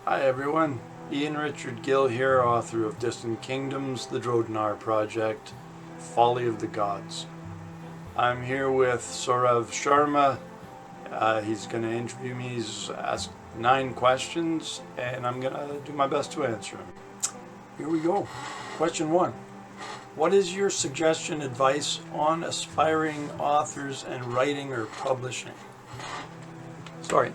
Hi everyone, Ian Richard Gill here, author of Distant Kingdoms, The Drodnar Project, Folly of the Gods. I'm here with Saurav Sharma. He's going to interview me. He's asked 9 questions and I'm going to do my best to answer them. Here we go. Question 1. What is your suggestion, advice on aspiring authors and writing or publishing? Sorry.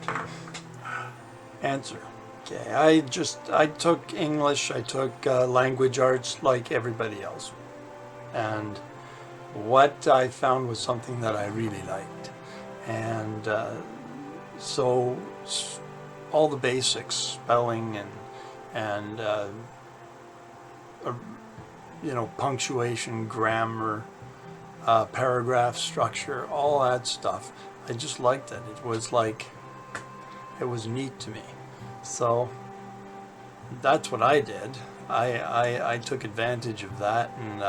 Answer. Okay, I took English, I took language arts like everybody else. And what I found was something that I really liked. And so all the basics, spelling and punctuation, grammar, paragraph structure, all that stuff. I just liked it. It was neat to me. So that's what I did. I took advantage of that, and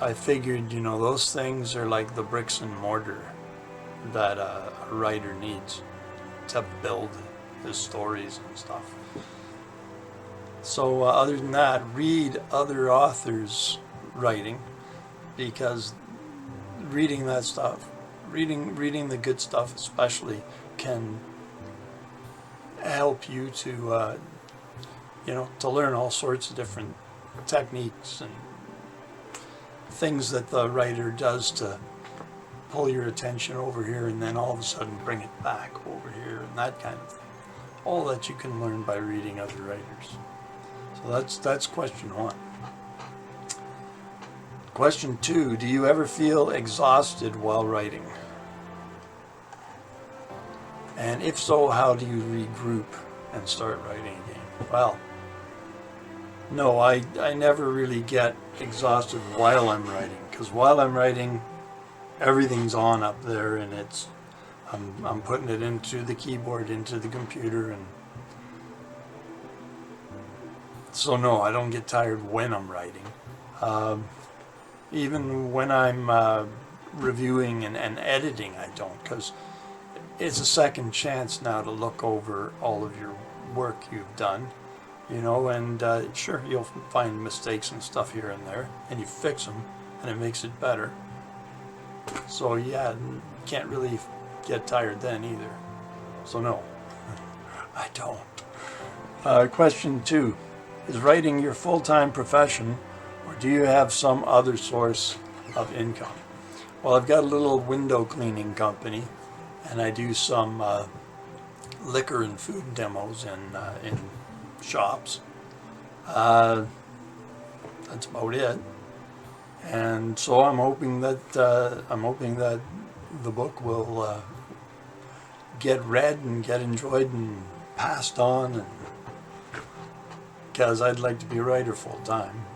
I figured, those things are like the bricks and mortar that a writer needs to build his stories and stuff. So other than that, read other authors' writing, because reading that stuff, reading the good stuff especially, can help you to to learn all sorts of different techniques and things that the writer does to pull your attention over here and then all of a sudden bring it back over here, and that kind of thing. All that you can learn by reading other writers. So that's question 1. Question 2, do you ever feel exhausted while writing? And if so, how do you regroup and start writing again? Well, no, I never really get exhausted while I'm writing, because while I'm writing, everything's on up there, and I'm putting it into the keyboard, into the computer, and so no, I don't get tired when I'm writing. Even when I'm reviewing and editing, I don't, because it's a second chance now to look over all of your work you've done, and sure, you'll find mistakes and stuff here and there, and you fix them, and it makes it better. So yeah, can't really get tired then either. So no, I don't. Question 2, is writing your full-time profession, or do you have some other source of income? Well, I've got a little window cleaning company, and I do some liquor and food demos in shops. That's about it. And so I'm hoping that the book will get read and get enjoyed and passed on, and because I'd like to be a writer full time.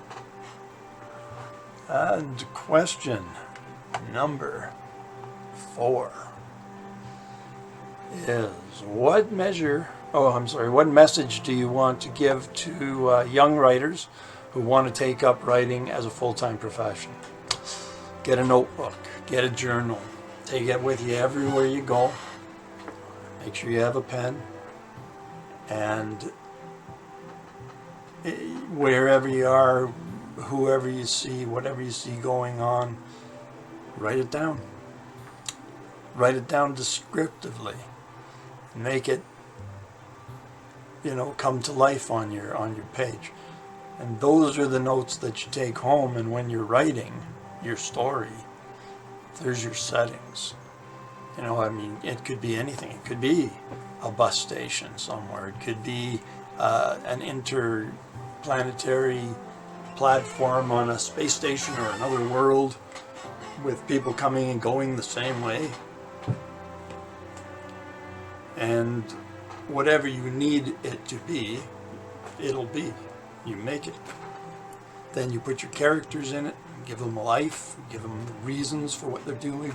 And question number 4 is what message do you want to give to young writers who want to take up writing as a full-time profession? Get a notebook, get a journal, take it with you everywhere you go. Make sure you have a pen, and wherever you are, whoever you see, whatever you see going on, write it down. Write it down descriptively. Make it, come to life on your page. And those are the notes that you take home, and when you're writing your story, there's your settings. It could be anything. It could be a bus station somewhere. It could be an interplanetary platform on a space station or another world with people coming and going the same way. And whatever you need it to be, it'll be. You make it. Then you put your characters in it, give them a life, give them reasons for what they're doing.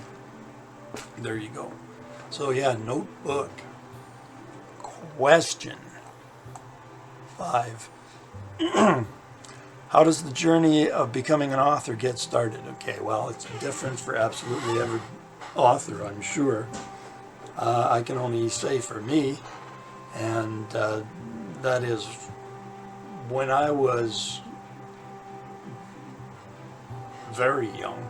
There you go. So yeah, notebook. Question 5. How does the journey of becoming an author get started? Okay, well, it's different for absolutely every author, I'm sure. I can only say for me, And that is, when I was very young,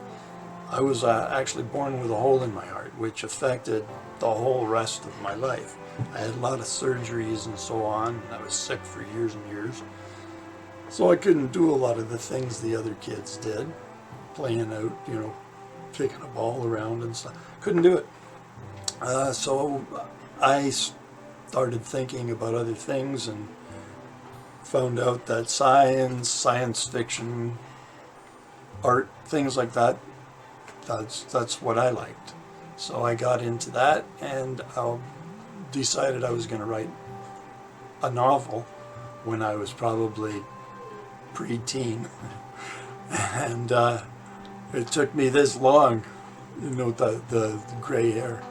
I was actually born with a hole in my heart, which affected the whole rest of my life. I had a lot of surgeries and so on. I was sick for years and years. So I couldn't do a lot of the things the other kids did, playing out, kicking a ball around and stuff. Couldn't do it. So I started thinking about other things and found out that science fiction, art, things like that, that's what I liked. So I got into that, and I decided I was going to write a novel when I was probably pre-teen. And it took me this long, the gray hair.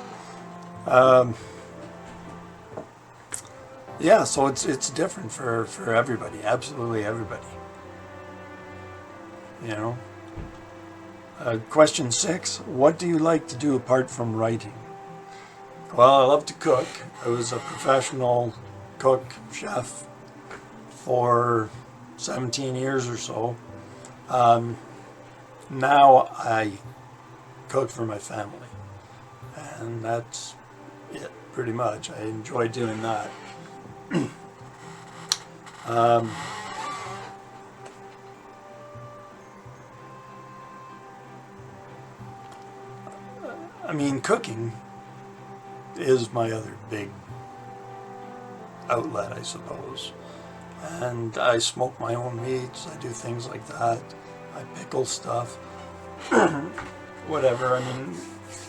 Yeah, so it's different for everybody, absolutely everybody. Question 6, what do you like to do apart from writing? Well, I love to cook. I was a professional cook, chef for 17 years or so. Now I cook for my family, and that's it pretty much. I enjoy doing that. Cooking is my other big outlet, I suppose. And I smoke my own meats, I do things like that. I pickle stuff. Whatever,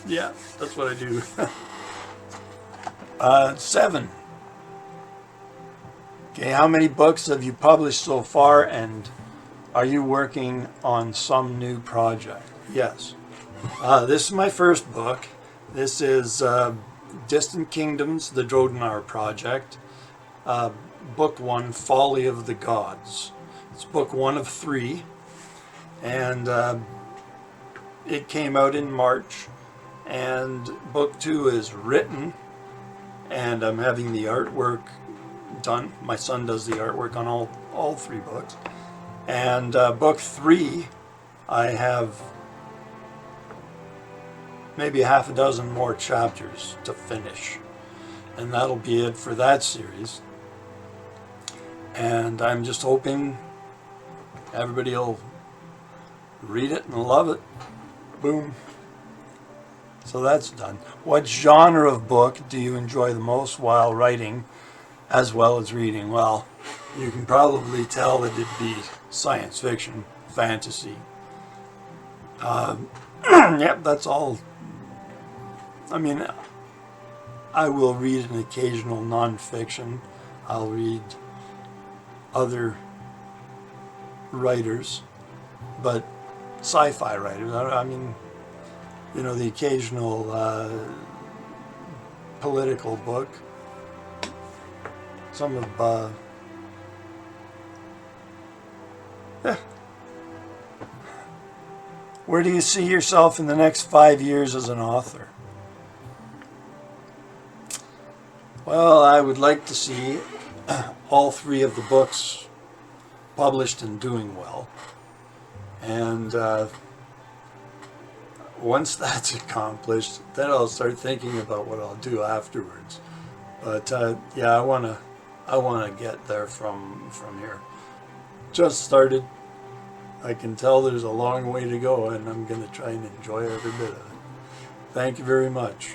yeah, that's what I do. 7. Okay, how many books have you published so far, and are you working on some new project? Yes. This is my first book. This is Distant Kingdoms, the Drodenar Project. Book 1, Folly of the Gods. It's book 1 of 3, and it came out in March, and book 2 is written, and I'm having the artwork done. My son does the artwork on all 3 books. And book 3, I have maybe half a dozen more chapters to finish, and that'll be it for that series. And I'm just hoping everybody will read it and love it. Boom. So that's done. What genre of book do you enjoy the most while writing as well as reading? Well, you can probably tell that it'd be science fiction, fantasy. Yep, that's all. I will read an occasional nonfiction. I'll read other writers, but sci-fi writers. The occasional political book. Some of Where do you see yourself in the next 5 years as an author? Well, I would like to see all 3 of the books published and doing well. And once that's accomplished, then I'll start thinking about what I'll do afterwards. But yeah, I wanna get there from here. Just started. I can tell there's a long way to go, and I'm going to try and enjoy every bit of it. Thank you very much.